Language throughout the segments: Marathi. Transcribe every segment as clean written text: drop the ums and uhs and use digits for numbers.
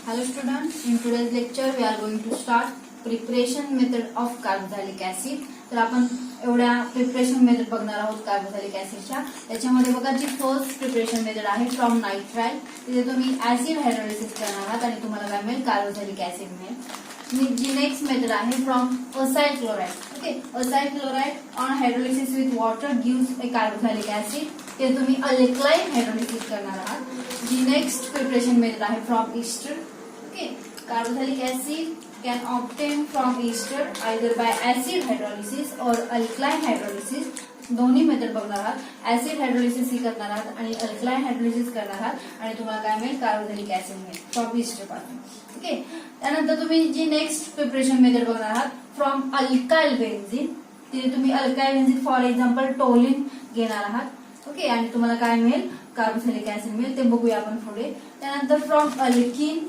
Hello students, in today's lecture we are going to start preparation method of carboxylic acid. तर आपण एवढ्या प्रिपरेशन मेथड बघणार आहोत कार्बोक्सिलिक ऍसिडच्या. त्याच्यामध्ये बघा जी फर्स्ट प्रिपरेशन मेथड आहे फ्रॉम नायट्राइल, तिथे तुम्ही ऍसिड हायड्रोलिसिस करणार आहात आणि तुम्हाला काय मिळेल कार्बोक्सिलिक ऍसिड मिळेल. जी नेक्स्ट मेथड आहे from acyl chloride. Okay, acyl chloride on hydrolysis with water gives A carboxylic acid. ते तुम्ही अल्कलाइन हायड्रोलिसिस करणार आहात. जी नेक्स्ट प्रिपरेशन मेथड आहे from ester. Okay, carboxylic acid can obtain from ester either by acid hydrolysis or alkaline hydrolysis. दोन्ही मेथड बघणार आहात. ऍसिड हायड्रोलिसिस ही करणार आहात आणि अल्कलाइन हायड्रोलिसिस करणार आहात आणि तुम्हाला काय मिळेल कार्बोक्सिलिक ऍसिड मिळेल फ्रॉम ईस्टर पासून. ओके, त्यानंतर तुम्ही जी नेक्स्ट प्रिपरेशन मेथड बघणार आहात फ्रॉम अल्काइल बेन्झीन. तिथे तुम्ही alkyl benzene for example toluene घेणार आहात. ओके, आणि तुम्हाला काय मिळेल कार्बोक्सिलिक ऍसिड मिळेल. ते बघूया आपण पुढे. त्यानंतर फ्रॉम अल्किन,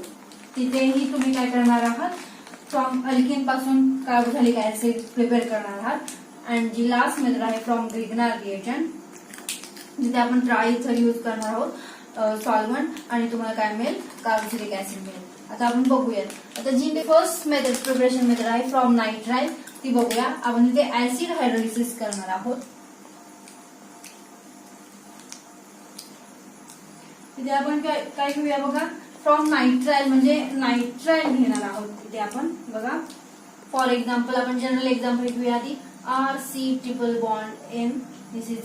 तिथेही तुम्ही काय करणार आहात फ्रॉम अल्किन पासून कार्बोक्सिलिक ऍसिड प्रिपेअर करणार आहात. आणि जी लास्ट मेथड आहे फ्रॉम ग्रिग्नार रिएजंट, जिथे आपण ट्रायथर यूज करणार आहोत सॉल्व्हंट आणि तुम्हाला काय मिळेल कार्बोक्सिलिक ऍसिड मिळेल. आता आपण बघूयात. आता जी फर्स्ट मेथड प्रिपरेशन मेथड आहे फ्रॉम नायट्राइल ती बघूया. आपण इथे ऍसिड हायड्रोलिसिस करणार आहोत. तिथे आपण काय घेऊया बघा, फ्रॉम नायट्राइल म्हणजे नायट्राइल घेणार आहोत. तिथे आपण बघा फॉर एक्झाम्पल आपण जनरल एक्झाम्पल घेऊया आधी. RC triple bond N, this is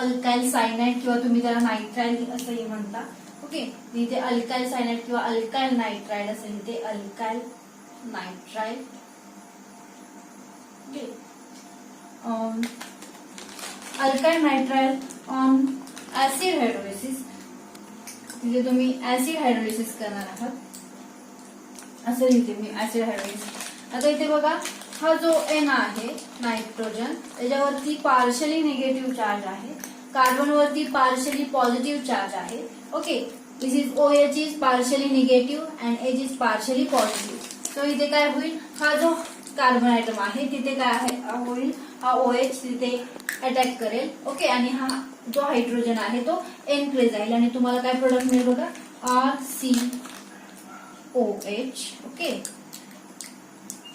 alkyl cyanide किंवा तुम्ही त्याला नायट्राइल असंही म्हणता. ओके, इथे अल्काइल सायनाइड किंवा अल्काइल नायट्राइड असेल, इथे alkyl nitride. Okay, alkyl nitrile on acid hydrolysis. तिथे तुम्ही ऍसिड हायड्रोलिसिस करणार आहात. असं लिहिते मी ऍसिड हायड्रोलिसिस. आता इथे बघा हा जो N आहे नायट्रोजन, त्याच्यावरती पार्शली निगेटिव्ह चार्ज आहे, कार्बन वरती पार्शली पॉझिटिव्ह चार्ज आहे. Okay, this is OH is partially negative and H is partially positive. So इथे काय होईल, हा जो कार्बन आयटम आहे तिथे काय होईल, हा OH तिथे अटॅक करेल. ओके, आणि हा जो हायड्रोजन आहे तो N कडे जाईल आणि तुम्हाला काय प्रोडक्ट मिळेल बघा RCOH. ओके,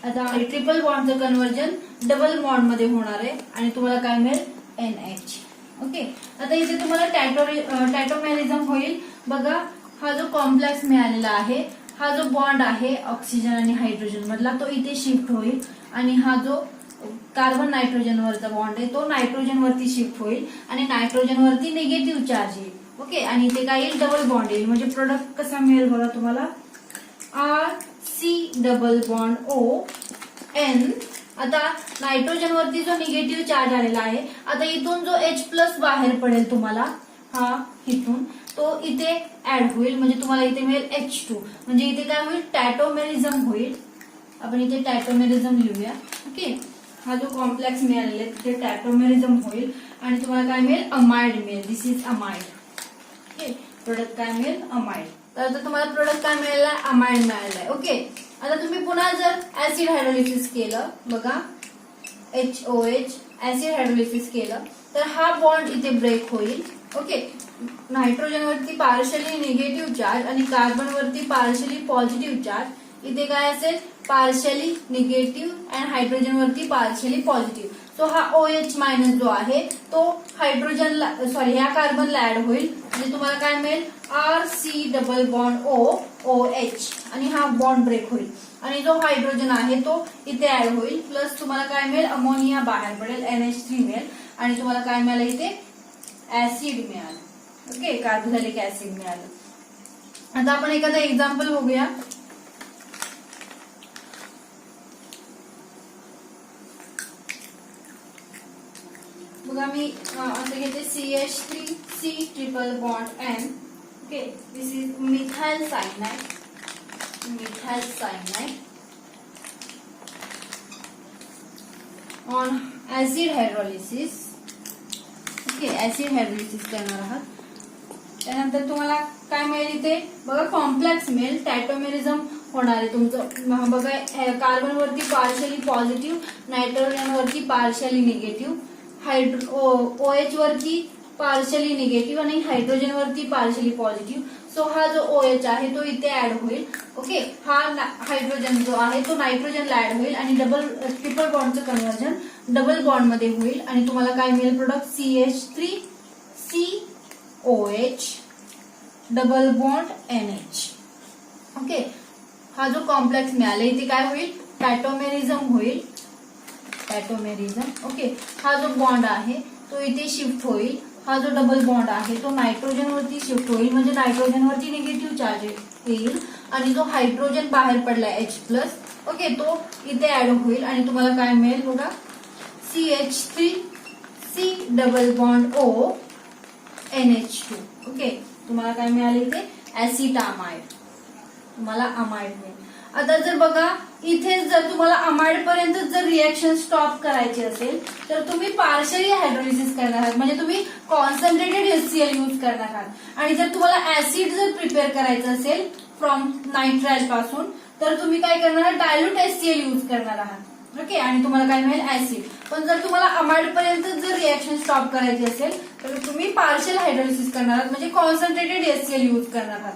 आता ट्रिपल बॉन्डचं कन्वर्जन डबल बॉन्ड मध्ये होणार आहे आणि तुम्हाला काय मिळेल NH. ओके, आता इथे तुम्हाला टॅटोमेरिझम होईल. बघा हा जो कॉम्प्लेक्स मिळालेला आहे, हा जो बॉन्ड आहे ऑक्सिजन आणि हायड्रोजन मधला तो इथे शिफ्ट होईल आणि हा जो कार्बन नायट्रोजन वरचा बॉन्ड आहे तो नायट्रोजन वरती शिफ्ट होईल आणि नायट्रोजन वरती निगेटिव्ह चार्ज येईल. ओके, आणि इथे काय येईल डबल बॉन्ड येईल. म्हणजे प्रोडक्ट कसा मिळेल बघा तुम्हाला RC डबल बॉन्ड ON. आता नायट्रोजन वरती जो निगेटिव्ह चार्ज आलेला आहे, आता इथून जो H+ बाहेर पडेल तुम्हाला, हा इथून तो इथे ऍड होईल म्हणजे तुम्हाला इथे मिळेल H2. म्हणजे इथे काय होईल टॅटोमेरिझम होईल. आपण इथे टॅटोमेरिझम लिहूया. ओके, हा जो कॉम्प्लेक्स मिळालेला आहे तिथे टॅटोमेरिझम होईल आणि तुम्हाला काय मिळेल अमाइड मिळेल. दिस इज अमाइड. ओके, प्रोडक्ट काय मिळेल अमाइड. तर आता तुम्हाला प्रोडक्ट काय मिळाला अमाइड मिळालेला आहे. ओके, आता तुम्ही पुन्हा जर ऍसिड हायड्रोलिसिस केलं बघा HOH ऍसिड हायड्रोलिसिस केलं तर हा बॉन्ड इथे ब्रेक होईल. ओके, नायट्रोजन वरती पार्शली निगेटिव्ह चार्ज आणि कार्बन वरती पार्शली पॉझिटिव्ह चार्ज. इथे काय असेल पार्शली निगेटिव्ह अँड हायड्रोजन वरती पार्शली पॉझिटिव्ह. सो हा OH मायनस जो आहे तो हायड्रोजनला ह्या कार्बनला ऍड होईल म्हणजे तुम्हाला काय मिळेल RC डबल बॉन्ड OH आणि हा बॉन्ड ब्रेक होईल आणि जो हायड्रोजन आहे तो इथे ऍड होईल. प्लस तुम्हाला काय मिळेल अमोनिया बाहेर पडेल NH3 मिळेल आणि तुम्हाला काय मिळालं इथे ऍसिड मिळालं. ओके, कार्बोक्सिलिक ऍसिड मिळालं. आता आपण एखादं एक्झाम्पल बघूया. बघा मी असं घेते CH3C triple bond N. Okay, this is methyl cyanide. Methyl cyanide on acid hydrolysis. Okay, acid hydrolysis करणार आहात. त्यानंतर तुम्हाला काय मिळेल इथे बघा कॉम्प्लेक्स मिळेल, टॅटोमेरिझम होणार आहे तुमचं. बघा कार्बन वरती पार्शली पॉझिटिव्ह, नायट्रोजन वरती पार्शली निगेटिव्ह, OH वरती पार्शली निगेटिव्ह आणि हायड्रोजन वरती पार्शली पॉझिटिव्ह. सो हा जो OH आहे तो इथे ऍड होईल. ओके, हा हायड्रोजन जो आहे तो नायट्रोजनला ऍड होईल आणि ट्रिपल बॉन्डचं कन्व्हर्जन डबल बॉन्ड मध्ये होईल आणि तुम्हाला काय मिळेल product CH3COH double bond NH. Okay, हा जो कॉम्प्लेक्स मिळाला इथे काय होईल, टॅटोमेरिझम होईल. टॅटोमेरिझम. ओके, हा जो बॉन्ड आहे तो इथे शिफ्ट होईल. हा जो डबल बॉन्ड आहे तो नायट्रोजन वरती शिफ्ट होईल, म्हणजे नायट्रोजन वरती निगेटिव्ह चार्ज येईल आणि जो हायड्रोजन बाहेर पडलाय H+, ओके, तो इथे ऍड होईल आणि तुम्हाला काय मिळेल बघा, CH3C double bond O NH2. Okay, तुम्हाला काय मिळाले इथे ऍसिटामाइड, तुम्हाला अमाइड मिळेल. आता जर बघा इथे जर तुम्हाला अमाइड पर्यंत जर रिएक्शन स्टॉप करायची असेल तर तुम्ही पार्शली हायड्रोलिसिस करणार आहात, म्हणजे तुम्ही कॉन्सन्ट्रेटेड HCl यूज करणार आहात. आणि जर तुम्हाला ऍसिड जर प्रिपेअर करायचं असेल फ्रॉम नायट्राइल पासून तर तुम्ही काय करणार आहात, डायल्यूट HCl यूज करणार आहात. ओके, आणि तुम्हाला काय मिळेल ऍसिड. पण जर तुम्हाला अमाइड पर्यंत जर रिएक्शन स्टॉप करायची असेल तर तुम्ही पार्शल हायड्रोलिसिस करणार आहात, म्हणजे कॉन्सन्ट्रेटेड HCl यूज करणार आहात.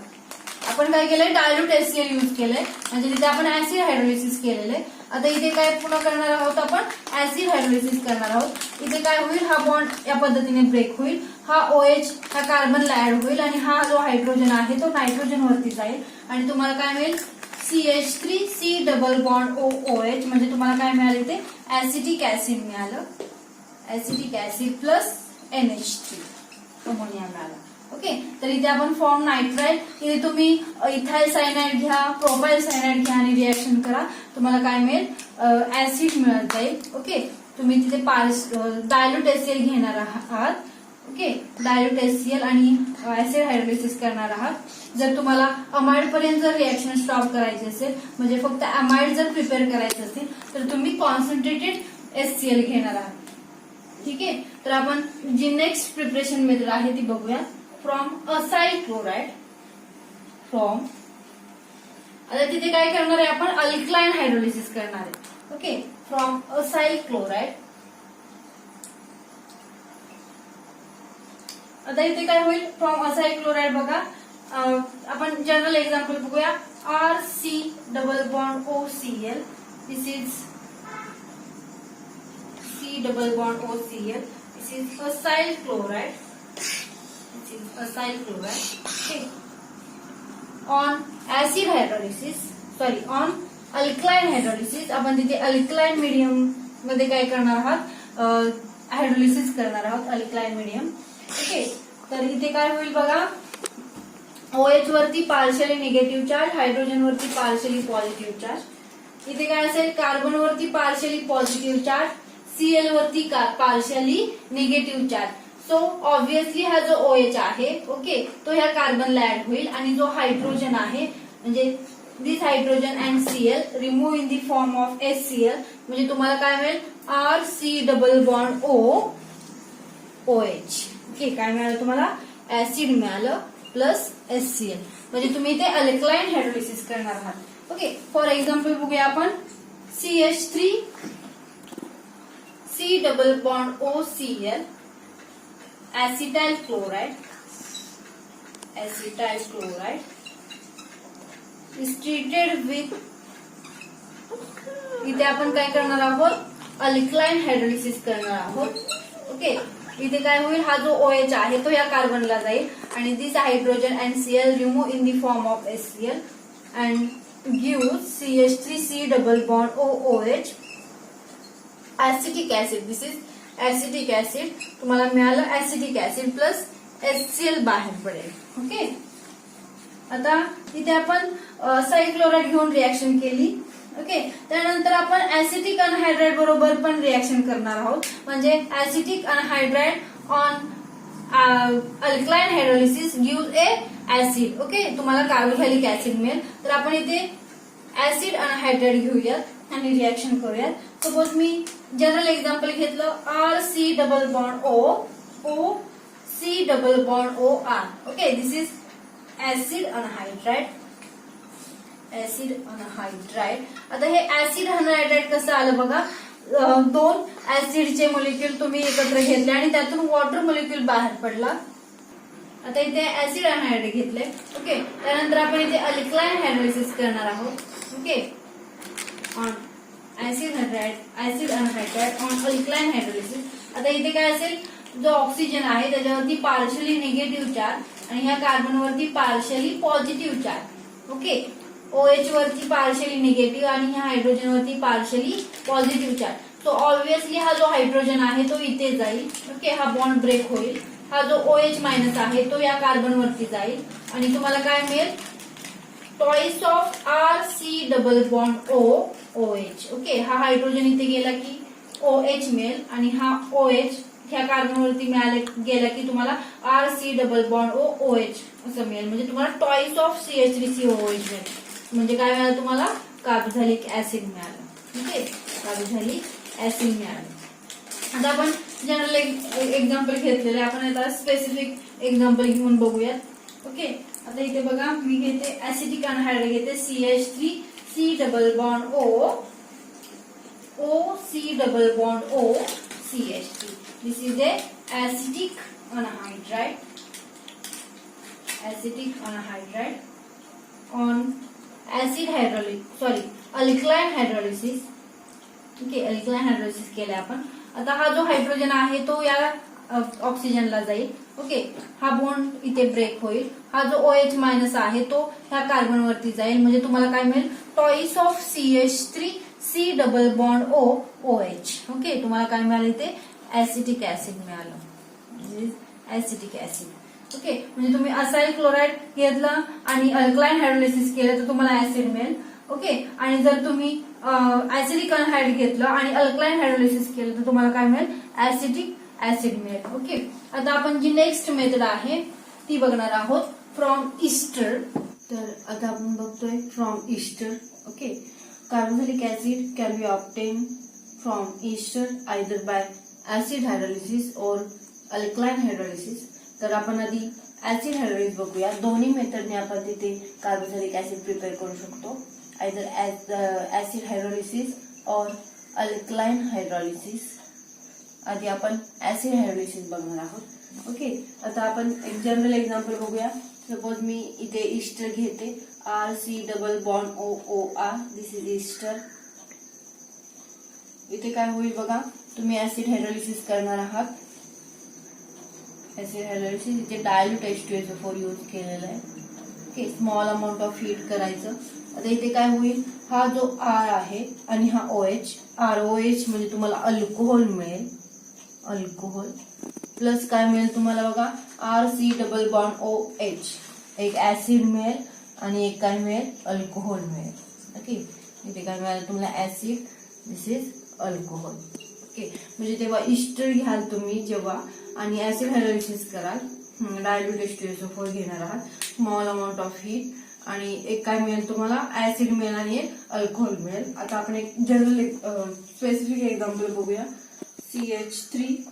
आपण काय केलंय, डायल्यूट HCl यूज केलंय, म्हणजे तिथे आपण ऍसिड हायड्रोलिसिस केलेले. आता इथे काय पुन्हा करणार आहोत, आपण ऍसिड हायड्रोलिसिस करणार आहोत. इथे काय होईल, हा बॉन्ड या पद्धतीने ब्रेक होईल, हा OH हा कार्बनला ऍड होईल आणि हा जो हायड्रोजन आहे तो नायट्रोजन वरती जाईल आणि तुम्हाला काय मिळेल CH3C डबल बॉन्ड OH, म्हणजे तुम्हाला काय मिळालं इथे ऍसिटिक ऍसिड मिळालं. Acetic acid plus NH3 ammonia मिळाला. ओके, तर इथे आपण फॉर्म नायट्राइल, इथे तुम्ही इथाइल सायनाइड घ्या, प्रोपाइल सायनाइड घ्या आणि रिएक्शन करा, तुम्हाला काय मिळेल ऍसिड मिळत जाईल. ओके, तुम्ही तिथे डायल्यूट HCl घेणार आहात. ओके, डायल्यूट HCl आणि ऍसिड हायड्रोलिसिस करणार आहात. जर तुम्हाला अमाइड पर्यंत जर रिएक्शन स्टॉप करायची असेल, म्हणजे फक्त अमाइड जर प्रिपेअर करायचं असेल तर तुम्ही कॉन्सन्ट्रेटेड HCl घेणार आहात. ठीक आहे, तर आपण जी नेक्स्ट प्रिपरेशन मेथड आहे ती बघूया. फ्रॉम असाइल क्लोराइड, आता तिथे काय करणार आहे आपण, अल्कलाइन हायड्रोलिसिस करणार आहे. Okay, from acyl chloride. आता इथे काय होईल, फ्रॉम असाइल क्लोराइड बघा, आपण जनरल एक्झाम्पल बघूया. RC double bond OCl, this is C double bond OCl, this is acyl chloride. Acyl chloride. Okay. On acid hydrolysis, sorry, on alkaline hydrolysis, आपण तिथे अल्कलाइन मीडियम मध्ये काय करणार आहात, हायड्रोलिसिस करणार आहोत, अल्कलाइन मीडियम. ओके, तर इथे काय होईल बघा, OH वरती पार्शली निगेटिव्ह चार्ज, हायड्रोजन वरती पार्शली पॉझिटिव्ह चार्ज. इथे काय असेल, कार्बन वरती पार्शली पॉझिटिव्ह चार्ज, Cl वरती partially negative charge. So obviously हा जो OH आहे, ओके, तो ह्या कार्बनला ऍड होईल आणि जो हायड्रोजन आहे, म्हणजे this hydrogen and Cl remove in the form of HCl, म्हणजे तुम्हाला काय मिळेल RC double bond OH. Okay, काय मिळालं तुम्हाला, ऍसिड मिळालं प्लस HCl, म्हणजे तुम्ही ते अल्कलाइन हायड्रोलिसिस करणार आहात. ओके, फॉर एक्झाम्पल बघूया आपण. CH3C double bond OCl acetyl chloride is treated with, इथे आपण काय करणार आहोत, अल्कलाइन हायड्रोलिसिस करणार आहोत. ओके, इथे काय होईल, हा जो OH आहे तो या कार्बनला जाईल आणि this hydrogen and Cl remove in the form of HCl and give CH3C double bond OH acetic acid. This is acetic acid, तुम्हाला मिळालं ऍसिटिक ऍसिड प्लस HCl बाहेर पडेल. ओके, आता इथे आपण असाइल क्लोराइड घेऊन रिएक्शन केली. ओके, त्यानंतर आपण ऍसिटिक अनहायड्राइड बरोबर पण रिएक्शन करणार आहोत, म्हणजे acetic anhydride on alkaline hydrolysis give A acid. Okay, तुम्हाला कार्बोक्सिलिक ऍसिड मिळेल. तर आपण इथे ऍसिड अनहायड्राइड घेऊयात आणि रिएक्शन करूयात. सपोज मी जनरल एक्झाम्पल घेतलं, RC double bond OC double bond OR. Okay, this is acid anhydride. आता हे ऍसिड अनहायड्राइड कसं आलं बघा, दोन ऍसिडचे मॉलिक्यूल तुम्ही एकत्र घेतले आणि त्यातून वॉटर मॉलिक्यूल बाहेर पडला आता इथे ऍसिड अनहायड्रेट घेतले. ओके, त्यानंतर आपण इथे अल्कलाइन हायड्रोलिसिस करणार आहोत. Okay, on acid anhydride on alkaline hydrolysis. आता इथे काय असेल, जो ऑक्सिजन आहे त्याच्यावरती पार्शली निगेटिव्ह चार्ज आणि ह्या कार्बनवरती partially positive charge. Okay, OH वरती पार्शली निगेटिव्ह आणि ह्या हायड्रोजन वरती partially positive charge. So obviously हा जो हायड्रोजन आहे तो इथे जाईल. ओके, हा बॉन्ड ब्रेक होईल. हा जो OH मायनस आहे तो या कार्बन वरती जाईल आणि तुम्हाला काय मिळेल, toys of RC double bond OH. Okay, हा हायड्रोजन इथे गेला की OH मिळेल आणि हा OH ह्या कार्बन वरती गेला की तुम्हाला RC डबल बॉन्ड OH असं मिळेल. म्हणजे तुम्हाला टॉइस ऑफ CH3COOH मिळेल. म्हणजे काय मिळालं तुम्हाला, कार्बोक्सिलिक ऍसिड मिळालं. ओके, कार्बोक्सिलिक ऍसिड मिळालं. आता आपण जनरल एक्झाम्पल घेतलेले, आपण आता स्पेसिफिक एक्झाम्पल घेऊन बघूयात. ओके, आता इथे बघा मी घेते ऍसिटिक अनहायड्रेट घेते CH3C double bond OC double bond OCH3. This is a acetic anhydride. Acetic anhydride on alkaline hydrolysis. Okay, alkaline hydrolysis केले आपण. आता हा जो हायड्रोजन आहे तो या ऑक्सिजनला जाईल. ओके, हा बॉन्ड इथे ब्रेक होईल. हा जो OH मायनस आहे तो ह्या कार्बन वरती जाईल. म्हणजे तुम्हाला काय मिळेल, toys of CH3C double bond OH. Okay, तुम्हाला काय मिळालं इथे, ऍसिटिक ऍसिड मिळालं. Acetic acid. ओके, म्हणजे तुम्ही असाइल क्लोराइड घेतलं आणि अल्कलाइन हायड्रोलिसिस केलं तर तुम्हाला ऍसिड मिळेल. ओके, आणि जर तुम्ही ऍसिडिक अनहायड्रेट घेतलं आणि अल्कलाइन हायड्रोलिसिस केलं तर तुम्हाला काय मिळेल, ऍसिटिक ऍसिड मिळेल. ओके, आता आपण जी नेक्स्ट मेथड आहे ती बघणार आहोत, फ्रॉम ईस्टर. तर आता आपण बघतोय from ester. Okay, carboxylic acid can be obtain from ester either by acid hydrolysis or alkaline hydrolysis. तर आपण आधी ऍसिड हायड्रोलिसिस बघूया. दोन्ही मेथडने आपण तिथे कार्बोक्सिलिक ऍसिड प्रिपेअर करू शकतो, either acid hydrolysis or alkaline hydrolysis. आधी आपण ऍसिड हायड्रोलिसिस बघणार आहोत. ओके, आता आपण एक जनरल एक्झाम्पल बघूया. सपोज मी इथे ईस्टर घेते, RC double bond OR. This is Easter. इथे काय होईल बघा, तुम्ही ऍसिड हायड्रोलिसिस करणार आहात. ऍसिड हायड्रोलिसिस इथे डायल्यूट H2SO4 यूज केलेला आहे. Okay, small amount of heat करायचं. आता इथे काय होईल, हा जो R आहे आणि हा OH, ROH म्हणजे तुम्हाला अल्कोहोल मिळेल. अल्कोहोल प्लस काय मिळेल तुम्हाला बघा, RC डबल बॉन्ड OH. एक ऍसिड मिळेल आणि एक काय मिळेल, अल्कोहोल मिळेल. ओके, इथे काय मिळालं तुम्हाला, acid. This is alcohol. Okay, म्हणजे तेव्हा ईस्टर घ्याल तुम्ही जेव्हा आणि ऍसिड हायड्रोलिसिस कराल, डायल्यूट H2SO4 घेणार आहात, स्मॉल अमाऊंट ऑफ हीट, आणि एक काय मिळेल तुम्हाला, ऍसिड मिळेल आणि एक अल्कोहोल मिळेल. आता आपण एक जनरल स्पेसिफिक एक्झाम्पल बघूया. CH3C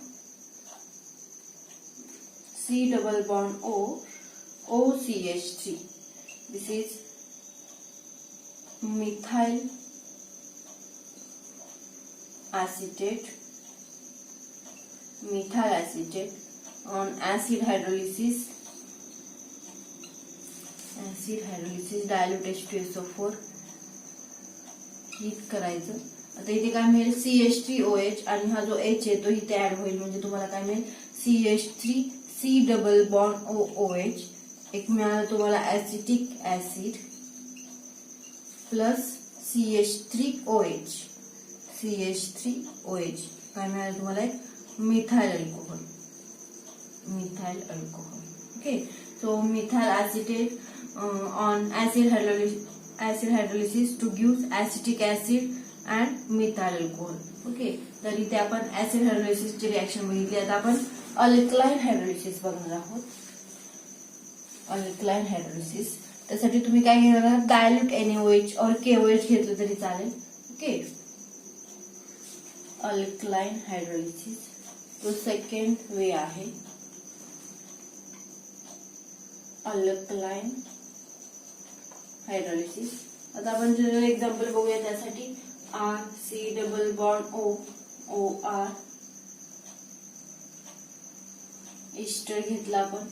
double bond OCH3. This is methyl acetate. Methyl acetate on acid hydrolysis. dilute H2SO4 heat करायचं. आता इथे काय मिळेल, CH3OH आणि हा जो H आहे तो इथे ऍड होईल. म्हणजे तुम्हाला काय मिळेल, CH3C डबल बॉन्ड OH. एक मिळालं तुम्हाला ऍसिटिक ऍसिड प्लस CH3OH. काय मिळालं तुम्हाला, एक methyl alcohol. Okay, so methyl acetate on acid hydrolysis to give acetic acid and methyl alcohol. Okay, तर इथे आपण ऍसिड हायड्रोलिसिस ची रिएक्शन बघितली. आता आपण अल्कलाइन हायड्रोलिसिस बघणार आहोत. अल्कलाइन हायड्रोलिसिस त्यासाठी तुम्ही काय घेणार आहात, डायल्यूट NaOH और KOH घेतलं तरी चालेल. ओके, अल्कलाइन हायड्रोलिसिस तो सेकंड वे आहे. Alkaline hydrolysis. आता आपण जनरल एक्झाम्पल बघूया त्यासाठी. RC double bond OR. Easter घेतला आपण.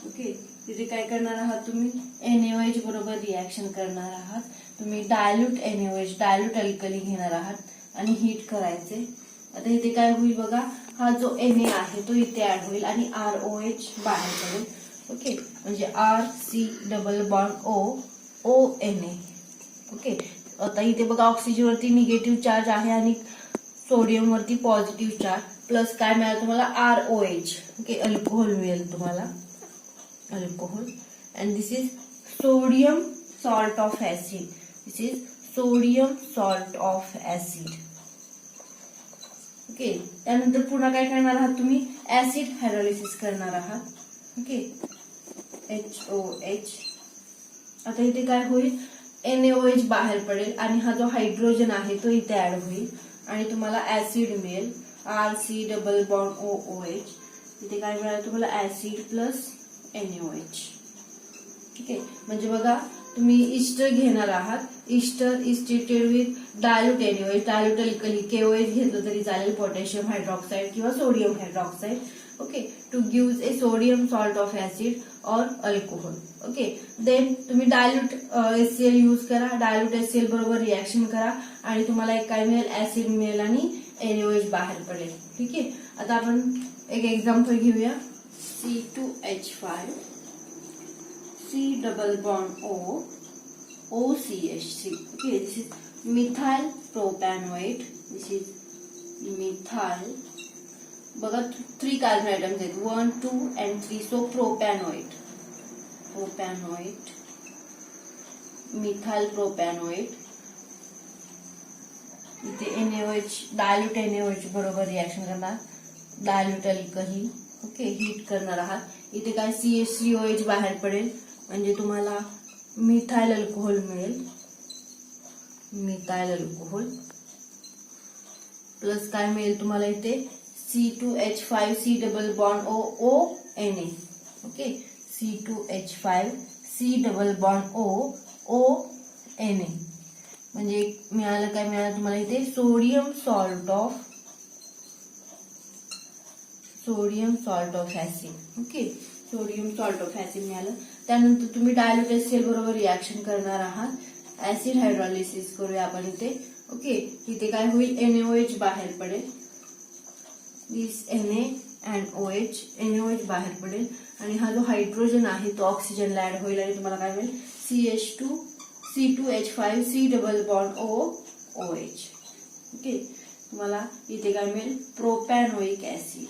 ओके, तिथे काय करणार आहात तुम्ही, NaOH बरोबर रिॲक्शन करणार आहात. तुम्ही डायल्यूट NaOH, डायल्यूट अल्कली घेणार आहात आणि हीट करायचे. आता इथे काय होईल बघा, हा जो Na आहे तो इथे ऍड होईल आणि ROH बाहेर पडेल. ओके, म्हणजे RC double bond ONA. Okay, आता इथे बघा ऑक्सिजन वरती निगेटिव्ह चार्ज आहे आणि सोडियम वरती पॉझिटिव्ह चार्ज, प्लस काय मिळालं तुम्हाला, ROH. ओके, अल्कोहोल मिळेल तुम्हाला, alcohol. And this is sodium salt of acid. This is sodium salt of acid. Okay, त्यानंतर पुन्हा काय करणार आहात तुम्ही, ऍसिड हायड्रोलिसिस करणार आहात. Okay, HOH. आता इथे काय होईल, NaOH बाहेर पडेल आणि हा जो हायड्रोजन आहे तो इथे ऍड होईल आणि तुम्हाला ऍसिड मिळेल, RC डबल बॉन्ड OOH. इथे काय मिळालं तुम्हाला, ऍसिड प्लस NaOH. ठीक आहे, म्हणजे बघा तुम्ही इस्टर घेणार आहात. Ester is treated with dilute NaOH, dilute alkali KOH घेतलं तरी चालेल, पोटॅशियम हायड्रॉक्साईड किंवा sodium hydroxide. Okay, to give a sodium salt of acid और अल्कोहोल. ओके, देन तुम्ही डायल्यूट HCl यूज करा, डायल्यूट HCl बरोबर रिॲक्शन करा आणि तुम्हाला एक काय मिळेल, ऍसिड मिळेल आणि NaOH बाहेर पडेल. ठीक आहे, आता आपण एक एक्झाम्पल घेऊया. C2H5 C double bond OCH3. Okay, this is methyl propanoate. This is methyl. बघा 3 कार्बन आयटम्स आहेत, 1, 2 and 3. So propanoate, methyl propanoate. इथे NaOH, डायल्यूट NaOH बरोबर रिॲक्शन करणार, डायल्यूट अल्कली. ओके, हीट करणार आहात. इथे काय CH3OH बाहेर पडेल म्हणजे तुम्हाला मिथाइल अल्कोहोल मिळेल, मिथाइल अल्कोहोल. प्लस काय मिळेल तुम्हाला इथे, C2H5 C double bond ONA. Okay, C2H5 C double bond ONA. म्हणजे मिळालं काय मिळालं तुम्हाला इथे, sodium salt of acid. Okay, sodium salt of acid मिळालं. त्यानंतर तुम्ही डायल्यूट HCl बरोबर रिॲक्शन करणार आहात. ऍसिड हायड्रोलिसिस करूया आपण इथे. ओके, इथे काय होईल, NaOH बाहेर पडेल. दिस Na अँड OH, NaOH बाहेर पडेल आणि हा जो हायड्रोजन आहे तो ऑक्सिजनला ऍड होईल आणि तुम्हाला काय मिळेल, C2H5 C double bond OH. Okay, तुम्हाला इथे काय मिळेल, प्रोपॅनोइक ऍसिड.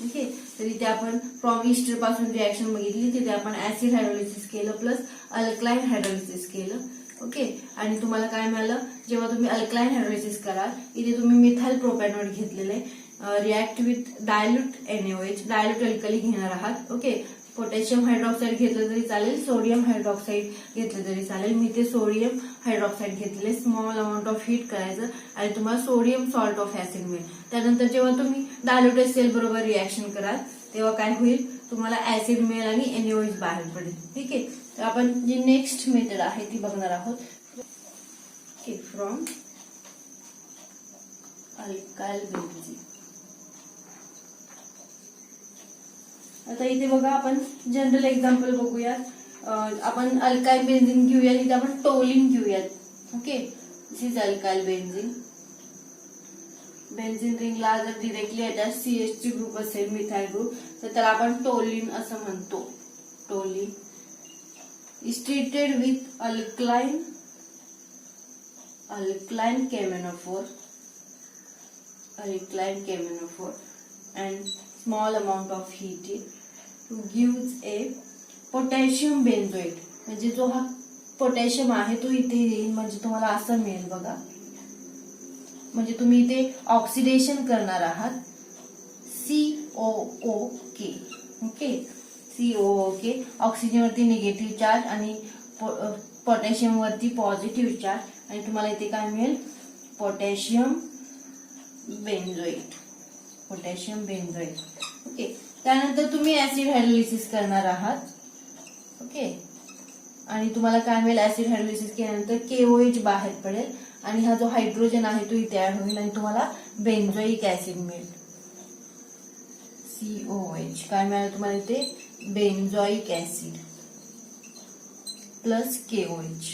ओके, तर इथे आपण फ्रॉम इस्टर पासून रिॲक्शन बघितली, तिथे आपण ऍसिड हायड्रोलिसिस केलं प्लस अल्कलाइन हायड्रोलिसिस केलं. ओके, आणि तुम्हाला काय मिळालं, जेव्हा तुम्ही अल्कलाइन हायड्रोलिसिस कराल इथे तुम्ही मिथाइल प्रोपॅनोएट घेतलेलं आहे, react with dilute NaOH, dilute alkali घेणार आहात. ओके, पोटॅशियम हायड्रॉक्साईड घेतलं तरी चालेल, सोडियम हायड्रॉक्साईड घेतलं तरी चालेल. मी ते सोडियम हायड्रॉक्साईड घेतले, स्मॉल अमाऊंट ऑफ हीट करायचं आणि तुम्हाला सोडियम सॉल्ट ऑफ ऍसिड मिळेल. त्यानंतर जेव्हा तुम्ही डायल्यूट HCl बरोबर रिॲक्शन कराल तेव्हा काय होईल, तुम्हाला ऍसिड मिळेल आणि NaOH बाहेर पडेल. ठीक आहे, तर आपण जी नेक्स्ट मेथड आहे ती बघणार आहोत. Okay, from alkyl benzene. आता इथे बघा आपण जनरल एक्झाम्पल बघूयात. आपण अल्काइल बेन्झीन घेऊयात, इथे आपण टोलिन घेऊयात. Okay, this is alkyl benzene. Benzene रिंगला जर डिरेक्टली अटॅच CH3 ग्रुप असेल, मिथाइल ग्रुप, तर त्याला आपण टोलिन असं म्हणतो. Toluene is treated with alkaline केमेनोफोर and small amount of heat to gives a potassium benzoate. म्हणजे जो हा पोटॅशियम आहे तो इथे येईल, म्हणजे तुम्हाला असं मिळेल बघा. म्हणजे तुम्ही इथे ऑक्सिडेशन करणार आहात, COOK. ओके, COOK, ऑक्सिजन वरती निगेटिव्ह चार्ज आणि पोटॅशियम वरती पॉझिटिव्ह चार्ज आणि तुम्हाला इथे काय मिळेल, पोटॅशियम बेन्झोएट. ओके, त्यानंतर तुम्ही ऍसिड हायड्रोलिसिस करणार आहात. ओके, आणि तुम्हाला काय मिळेल, ऍसिड हायड्रोलिसिस केल्यानंतर KOH बाहेर पडेल आणि हा जो हायड्रोजन आहे तो इथे ऍड होईल आणि तुम्हाला बेन्झोइक ऍसिड मिळेल. COH काय मिळालं तुम्हाला इथे benzoic acid plus KOH.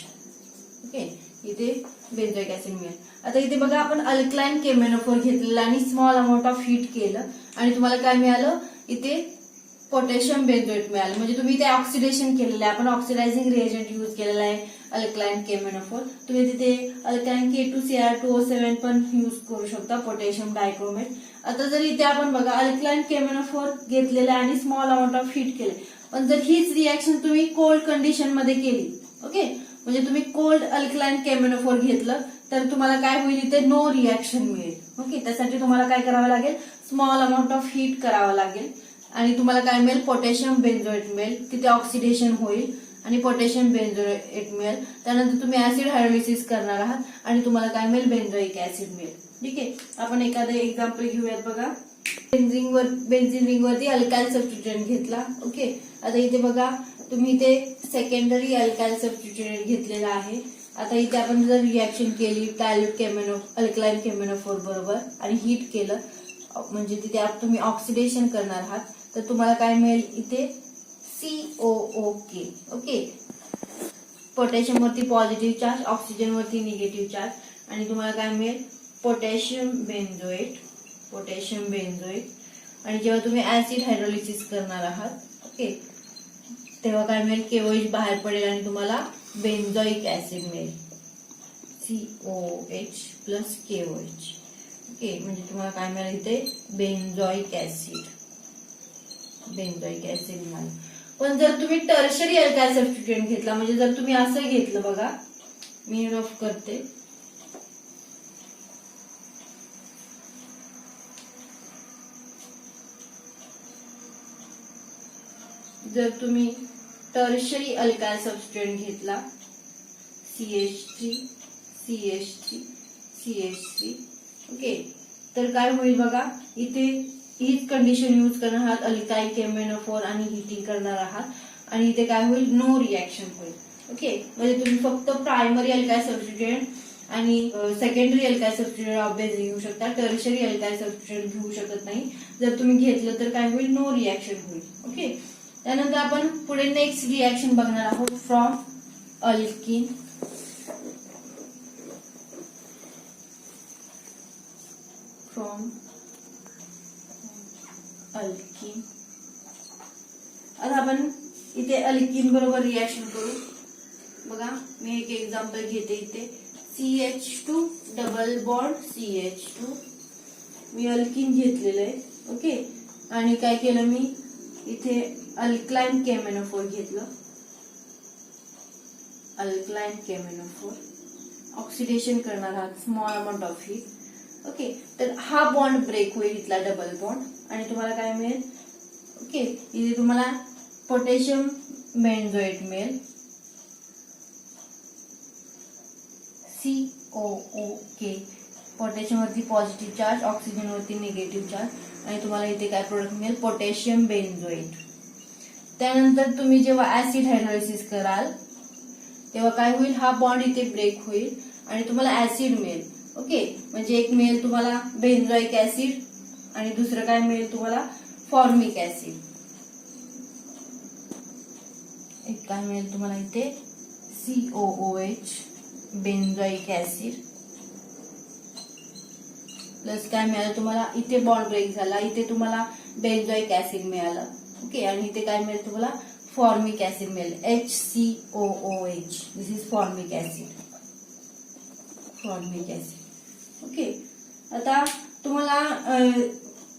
Okay, इथे बेन्झॉइक ऍसिड मिळेल. आता इथे बघा आपण अल्कलाइन केमेनोफोर घेतलेला आणि स्मॉल अमाऊंट ऑफ हीट केलं आणि तुम्हाला काय मिळालं इथे पोटॅशियम बेन्झोएट मिळालं. म्हणजे तुम्ही ते ऑक्सिडेशन केलेलं आहे, आपण ऑक्सिडायझिंग रिएजंट यूज केलेला आहे अल्कलाइन केमेनोफोर. तुम्ही तिथे अल्कलाइन K2Cr2O7 पण यूज करू शकता, पोटॅशियम डायक्रोमेट. आता जर इथे आपण बघा अल्कलाइन केमेनोफोर घेतलेलं आहे आणि स्मॉल अमाऊंट ऑफ हीट केले, पण जर हीच रिएक्शन तुम्ही कोल्ड कंडिशन मध्ये केली, ओके, म्हणजे तुम्ही कोल्ड अल्कलाइन केमेनोफोर घेतलं तर तुम्हाला काय होईल इथे नो रिएक्शन मिळेल. ओके, त्यासाठी तुम्हाला काय करावं लागेल, स्मॉल अमाऊंट ऑफ हीट करावं लागेल आणि तुम्हाला काय मिळेल, पोटॅशियम बेन्झोएट मिळेल. तिथे ऑक्सिडेशन होईल आणि पोटॅशियम बेन्झोएट मिळेल. त्यानंतर तुम्ही ऍसिड हायड्रोलिसिस करणार आहात आणि तुम्हाला काय मिळेल, बेन्झोइक ऍसिड मिळेल. ठीक आहे, आपण एखादं एक्झाम्पल घेऊयात. बघा, बेन्झीन रिंग वरती अल्काइल सबस्टिट्यूएंट घेतला. ओके, आता इथे बघा तुम्ही इथे सेकंडरी अल्काइल सबस्टिट्यूएंट घेतलेला आहे. आता इथे आपण जर रिएक्शन केली अल्कलाइन केमेनोफोर बरोबर आणि हीट केलं, म्हणजे तिथे तुम्ही ऑक्सिडेशन करणार आहात, तर तुम्हाला काय मिळेल इथे COOK. ओके, पोटॅशियम वरती पॉझिटिव्ह चार्ज, ऑक्सिजन वरती निगेटिव्ह चार्ज आणि तुम्हाला काय मिळेल, पोटॅशियम बेन्झोएट. आणि जेव्हा तुम्ही ऍसिड हायड्रोलिसिस करणार आहात, ओके, तेव्हा काय मिळेल, KOH बाहेर पडेल आणि तुम्हाला बेन्झोइक ऍसिड मिळेल, COH प्लस KOH. ओके, म्हणजे तुम्हाला काय मिळेल इथे बेन्झोइक ऍसिड मिळालं. पण जर तुम्ही टर्शरी अल्काइल सबस्टिट्यूएंट घेतला, म्हणजे जर तुम्ही असं घेतलं, बघा मी रफ करते, जर तुम्ही टर्शरी अल्काइल सबस्टिट्यूएंट घेतला CH3, ओके, तर काय होईल बघा, इथे हीच कंडिशन यूज करणार आहात, अल्काइल केमेनोफोर आणि हीटिंग करणार आहात आणि इथे काय होईल, नो रिएक्शन होईल. ओके, म्हणजे तुम्ही फक्त प्रायमरी अल्काइल सबस्टिट्यूएंट आणि सेकंडरी अल्काइल सबस्टिट्यूएंट ऑब्व्हियसली घेऊ शकता, टर्शरी अल्काइल सबस्टिट्यूएंट घेऊ शकत नाही. जर तुम्ही घेतलं तर काय होईल, नो रिएक्शन होईल. ओके, त्यानंतर आपण पुढे नेक्स्ट रिएक्शन बघणार आहोत, फ्रॉम अल्कीन आता आपण इथे अल्कीन बरोबर रिएक्शन करू. बघा, मी एक एक्झाम्पल घेते. इथे CH2 डबल बॉन्ड CH2, मी अल्कीन घेतलेलं आहे. ओके, आणि काय केलं, मी इथे अल्कलाइन केमेनोफोर घेतलं, ऑक्सिडेशन करणार आहात, small amount of heat. Okay, तर हा बॉन्ड ब्रेक होईल, इथला डबल बॉन्ड, आणि तुम्हाला काय मिळेल, ओके, इथे तुम्हाला पोटॅशियम बेन्झोएट मिळेल, COOK. पोटॅशियम वरती पॉझिटिव्ह चार्ज, ऑक्सिजन वरती निगेटिव्ह चार्ज, आणि तुम्हाला इथे काय प्रोडक्ट मिळेल, पोटॅशियम बेन्झोएट. त्यानंतर तुम्ही जेव्हा ऍसिड हायड्रोलिसिस कराल तेव्हा काय होईल, हा बॉन्ड इथे ब्रेक होईल आणि तुम्हाला ऍसिड मिळेल. ओके, म्हणजे एक मिळेल तुम्हाला बेन्झोइक ऍसिड आणि दुसरं काय मिळेल तुम्हाला, फॉर्मिक ऍसिड. एक काय मिळेल तुम्हाला इथे COOH बेन्झोइक ऍसिड प्लस काय मिळालं तुम्हाला, इथे बॉन्ड ब्रेक झाला, इथे तुम्हाला बेन्झोइक ऍसिड मिळालं. ओके, आणि इथे काय मिळेल तुम्हाला, फॉर्मिक ऍसिड मिळेल, HCOOH. This is formic acid. Okay, आता तुम्हाला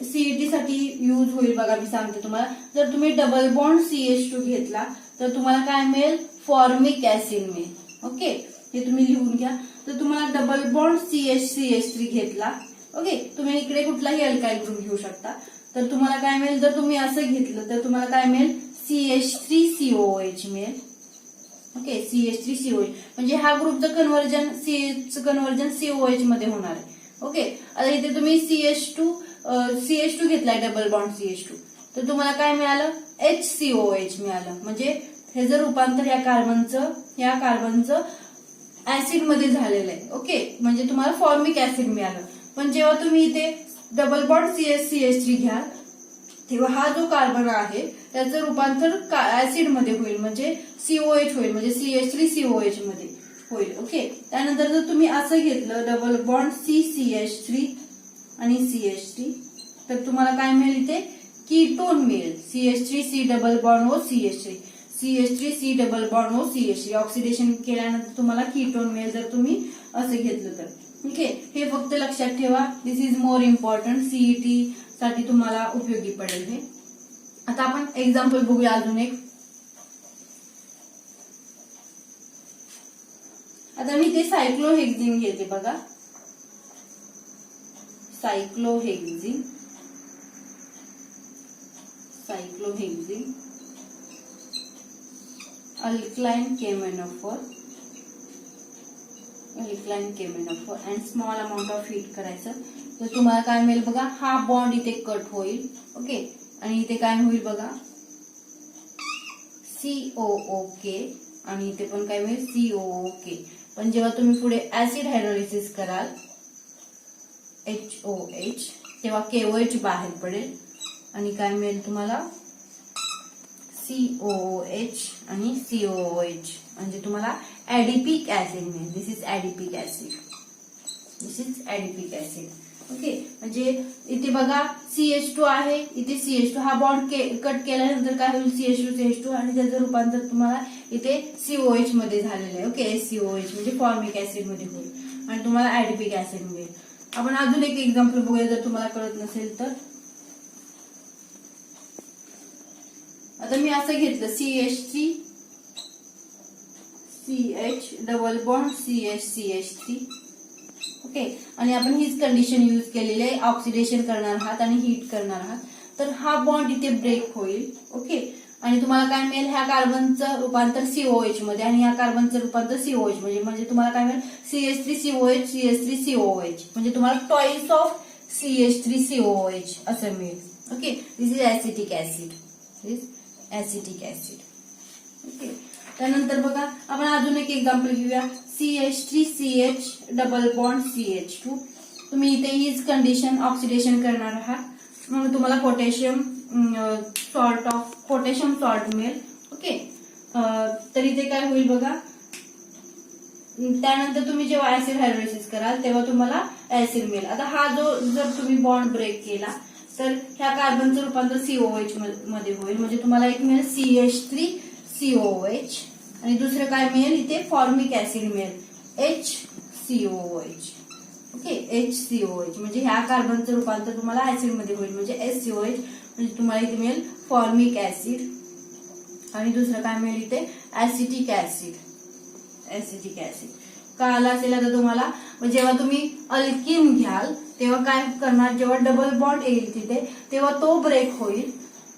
CET साठी यूज होईल. बघा, मी सांगते तुम्हाला, जर तुम्ही डबल बॉन्ड CH2 घेतला तर तुम्हाला काय मिळेल, फॉर्मिक ऍसिड मिळेल. ओके, हे तुम्ही लिहून घ्या. तर तुम्हाला डबल बॉन्ड CH3 घेतला, ओके, तुम्ही इकडे कुठलाही अल्काइल ग्रुप घेऊ शकता, तर तुम्हाला काय मिळेल, जर तुम्ही असं घेतलं तर तुम्हाला काय मिळेल, CH3COOH मिळेल. ओके, CH3COOH, म्हणजे हा ग्रुपचं कन्व्हर्जन COOH मध्ये होणार आहे. ओके, आता इथे तुम्ही CH2 घेतलाय, डबल बॉन्ड CH2, तर तुम्हाला काय मिळालं, HCOH मिळालं. म्हणजे हे जर रूपांतर या कार्बनचं ऍसिड मध्ये झालेलं आहे. ओके, म्हणजे तुम्हाला फॉर्मिक ऍसिड मिळालं. पण जेव्हा तुम्ही इथे डबल बॉन्ड CH3 घ्याल तेव्हा हा जो कार्बन आहे त्याचं रूपांतर ऍसिड मध्ये होईल, म्हणजे COH होईल, म्हणजे CH3COH मध्ये होईल. ओके. त्यानंतर जर तुम्ही असं घेतलं डबल बॉन्ड CCH3 आणि CH3, तर तुम्हाला काय मिळेल इथे कीटोन मिळेल. CH3C double bond O CH3, CH3C double bond O CH3. Oxidation केल्यानंतर तुम्हाला कीटोन मिळेल जर तुम्ही असं घेतलं तर. ओके. हे फक्त लक्षात ठेवा. दिस इज मोर इम्पॉर्टंट. CET साठी तुम्हाला उपयोगी पडेल हे. आता आपण एक्झाम्पल बघूया अजून एक. आता मी ते सायक्लोहेक्झिन घेते बघा. सायक्लोहेक्झिन अल्कलाइन केमॅनोफॉर and small amount of heat करायचं. तर तुम्हाला काय मिळेल बघा, हा बॉन्ड इथे कट होईल. ओके. आणि इथे काय होईल बघा, COOK, आणि इथे पण काय मिळेल COOK. पण जेव्हा तुम्ही पुढे ऍसिड हायड्रोलिसिस कराल HOH, तेव्हा KOH बाहेर पडेल आणि काय मिळेल तुम्हाला COOH आणि COOH, म्हणजे तुम्हाला ऍडिपिक ऍसिड मिळेल. दिस इज ऍडिपिक ऍसिड. ओके. म्हणजे इथे बघा CH2 आहे, इथे CH2 हा बॉन्ड कट केल्यानंतर काय होईल CH2 आणि त्याचं रूपांतर तुम्हाला इथे COH मध्ये झालेलं आहे. ओके. SCOH म्हणजे फॉर्मिक ऍसिड मध्ये होईल आणि तुम्हाला ऍडिपिक ऍसिड मिळेल. आपण अजून एक एक्झाम्पल बघूया जर तुम्हाला कळत नसेल तर. आता मी असं घेतलं CH3 CH double bond CH3. Okay. आणि आपण हीच कंडिशन यूज केलेली आहे. ऑक्सिडेशन करणार आहात आणि हीट करणार आहात, तर हा बॉन्ड इथे ब्रेक होईल. ओके. आणि तुम्हाला काय मिळेल, ह्या कार्बनचं रूपांतर COH मध्ये आणि ह्या कार्बनचं रूपांतर COH म्हणजे तुम्हाला काय मिळेल CH3COH CH3COH, म्हणजे तुम्हाला टॉईस ऑफ CH3COH असं मिळेल. Okay. This is acetic acid. Okay. त्यानंतर बघा आपण अजून एक एक्झाम्पल घेऊया. CH3CH double bond CH2. तुम्ही इथे हीच कंडिशन ऑक्सिडेशन करणार आहात, मग तुम्हाला पोटॅशियम सॉल्ट मिळेल. ओके. तर इथे काय होईल बघा, त्यानंतर तुम्ही जेव्हा ऍसिड हायड्रोलिसिस कराल तेव्हा तुम्हाला ऍसिड मिळेल. आता हा जो जर तुम्ही बॉन्ड ब्रेक केला तर ह्या कार्बनचं रूपांतर COH मध्ये होईल, म्हणजे तुम्हाला एक मिळेल CH3COH आणि दुसरं काय मिळेल इथे फॉर्मिक ऍसिड मिळेल HCOH. ओके. HCOH म्हणजे ह्या कार्बनचं रूपांतर तुम्हाला ऍसिड मध्ये होईल, म्हणजे SCOH, म्हणजे तुम्हाला इथे मिळेल फॉर्मिक ऍसिड आणि दुसरं काय मिळेल इथे ऍसिटिक ऍसिड. कळालं असेल आता तुम्हाला. जेव्हा तुम्ही अल्किन घ्याल तेव्हा काय करणार, जेव्हा डबल बॉन्ड येईल तिथे तेव्हा तो ब्रेक होईल.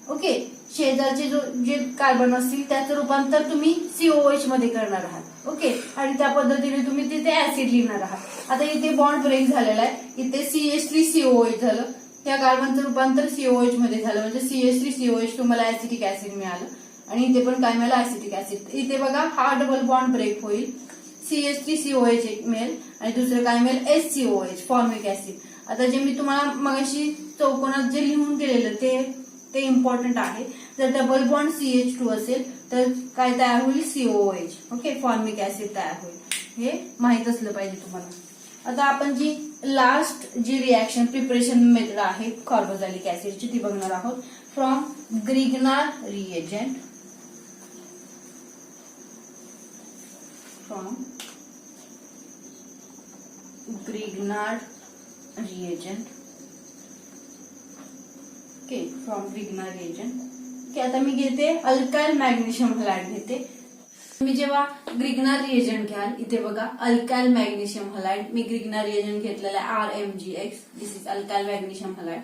ओके. शेजारचे जे कार्बन असतील त्याचं रूपांतर तुम्ही COH मध्ये करणार आहात. ओके. आणि त्या पद्धतीने तुम्ही तिथे ऍसिड लिहिणार आहात. आता इथे बॉन्ड ब्रेक झालेला आहे, इथे CH3COH झालं, या कार्बनचं रूपांतर COH मध्ये झालं, म्हणजे CH3COH तुम्हाला ऍसिटिक ऍसिड मिळालं आणि इथे पण काय मिळालं ऍसिटिक ऍसिड. इथे बघा हा डबल बॉन्ड ब्रेक होईल, CH3COH एक मिळेल आणि दुसरं काय मिळेल SCOH फॉर्मिक ऍसिड. आता जे मी तुम्हाला मगाशी चौकोनात जे लिहून दिलेलं ते इम्पॉर्टंट आहे. जर डबल बॉन्ड CH2 असेल तर काय तयार होईल COH. ओके. फॉर्मिक ऍसिड तयार होईल. हे माहित असलं पाहिजे तुम्हाला. आता आपण जी लास्ट जी रिएक्शन प्रिपरेशन मेथड आहे कार्बोक्सिलिक ऍसिडची ती बघणार आहोत. From Grignard reagent. Okay. From Grignard reagent. Okay. आता मी घेते अल्काइल मॅग्नेशियम हलाइड घेते. तुम्ही जेव्हा ग्रिग्नार्ड रिएजंट घ्याल, इथे बघा अल्काइल मॅग्नेशियम हलाइड, मी ग्रिग्नार्ड रिएजंट घेतलेला आहे RMgX. This is alkyl magnesium halide.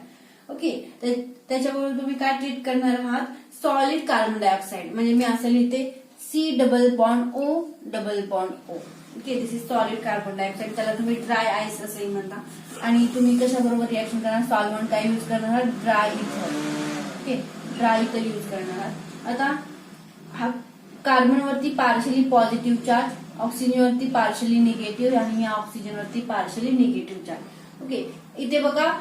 Okay. त्याच्याबरोबर तुम्ही काय ट्रीट करणार आहात, सॉलिड कार्बन डायऑक्साइड, म्हणजे मी असं लिहिते C double bond O double bond O. Okay. This is solid carbon dioxide, त्याला तुम्ही ड्राय आईस असंही म्हणता. आणि तुम्ही कशाबरोबर रिएक्शन करणार, सॉल्व्हंट काय यूज करणार आहात, ड्राय इथर. ओके. ड्राय इथर यूज करणार आहात. आता हा कार्बनवरती पार्शली पॉझिटिव्ह चार्ज, ऑक्सिजनवरती पार्शली निगेटिव्ह आणि या ऑक्सिजनवरती पार्शली निगेटिव्ह चार्ज. ओके. इथे बघा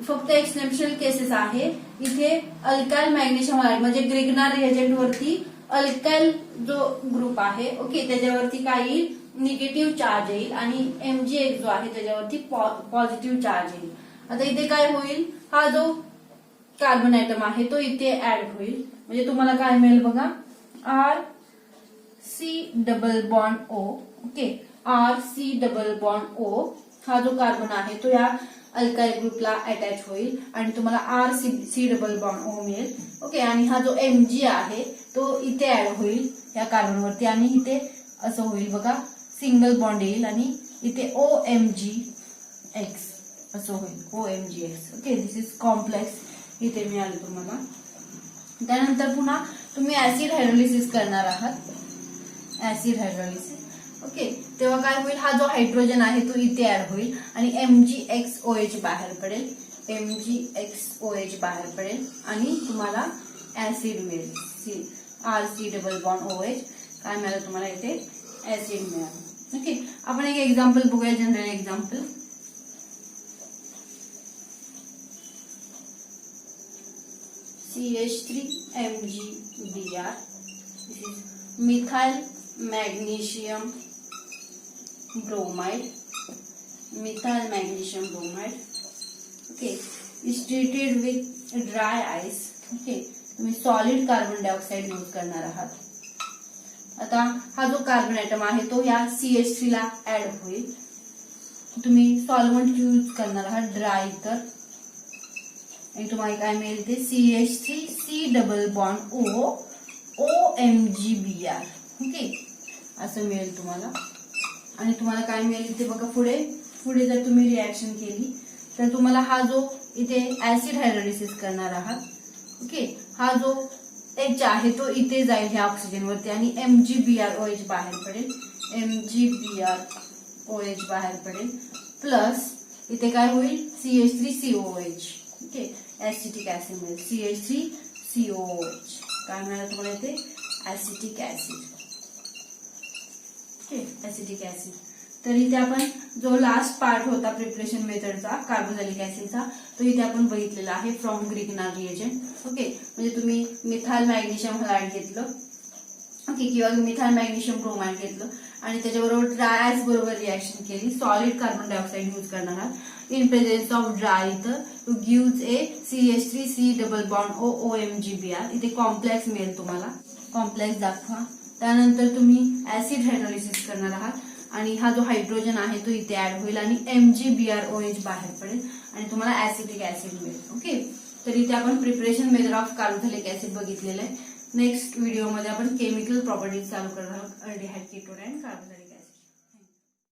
फक्त एक्सेप्शनल केसेस आहे. इथे अल्काइल मॅग्नेशियम हलाईड म्हणजे ग्रिग्नार रिएजंट वरती अल्काइल जो ग्रुप आहे ओके त्याच्यावरती काही निगेटिव्ह चार्ज येईल आणि MgX जो आहे त्याच्यावरती पॉझिटिव्ह चार्ज येईल. आता इथे काय होईल, हा जो कार्बन ऍटम आहे तो इथे ऍड होईल म्हणजे तुम्हाला काय मिळेल बघा, RC double bond O okay, RC double bond O हा जो कार्बन आहे तो या अल्काइल ग्रुपला अटॅच होईल आणि तुम्हाला RC डबल बॉन्ड O मिळेल ओके. आणि हा जो Mg आहे तो इथे ऍड होईल या कार्बनवरती आणि इथे असं होईल बघा, सिंगल बॉन्ड येईल आणि इथे OMgX असं होईल, OMgX okay. This is complex इथे मिळालं तुम्हाला. त्यानंतर पुन्हा तुम्ही ऍसिड हायड्रोलिसिस करणार आहात, ऍसिड हायड्रोलिसिस ओके. तेव्हा काय होईल, हा जो हायड्रोजन आहे तो इथे ऍड होईल आणि MgXOH बाहेर पडेल, MgXOH बाहेर पडेल आणि तुम्हाला ऍसिड मिळेल, RC डबल बॉन्ड OH काय मिळालं तुम्हाला इथे, ऍसिड मिळालं ओके. आपण एक एक्झाम्पल बघूया, general example. CH3MgBr, this is methyl magnesium bromide, methyl magnesium bromide okay, is treated with dry ice okay. तुम्ही सॉलिड कार्बन डायऑक्साइड यूज करणार आहात. आता हा जो कार्बन ऍटम आहे तो या CH3 ला ऍड होईल. तुम्ही सॉल्व्हंट यूज करणार आहात ड्राय इथर आणि तुम्हाला काय मिळेल ते CH3C double bond O OMgBr okay असं मिळेल तुम्हाला. आणि तुम्हाला काय मिळेल ते बघा, पुढे जर तुम्ही रिॲक्शन केली तर तुम्हाला हा जो इथे ऍसिड हायड्रोलिसिस करणार आहात ओके, हा जो H आहे तो इथे जाईल ह्या ऑक्सिजन वरती आणि MgBrOH बाहेर पडेल, MgBrOH बाहेर पडेल प्लस इथे काय होईल CH3COOH ओके, ऍसिटिक ऍसिड मिळेल, CH3COOH काय मिळालं तुम्हाला इथे, acetic acid okay, acetic acid. तर इथे आपण जो लास्ट पार्ट होता प्रिपरेशन मेथडचा कार्बोक्सिलिक ऍसिडचा तो इथे आपण बघितलेला आहे फ्रॉम ग्रिग्नार रिएजंट ओके. म्हणजे तुम्ही मिथाइल मॅग्नेशियम हलाईड घेतलं ओके किंवा मिथाइल मॅग्नेशियम ब्रोमाइड घेतलं आणि त्याच्याबरोबर ड्राय आयस बरोबर रिॲक्शन केली, सॉलिड कार्बन डायऑक्साइड यूज करणार आहात इन प्रेझेन्स ऑफ ड्राय इथर टू गिव्स ए CH3C double bond O OMgBr. इथे कॉम्प्लेक्स मिळेल तुम्हाला, कॉम्प्लेक्स दाखवा. त्यानंतर तुम्ही ऍसिड हायड्रोलिसिस करणार आहात आणि हा जो हायड्रोजन आहे तो इथे ऍड होईल आणि MgBrOH बाहेर पडेल आणि तुम्हाला ऍसिटिक ऍसिड मिळेल ओके. तर इथे आपण preparation method of carboxylic acid बघितलेलं आहे. नेक्स्ट व्हिडिओमध्ये आपण केमिकल प्रॉपर्टीज चालू करणार आहोत, अल्डिहाइड, कीटोन अँड कार्बोक्सिलिक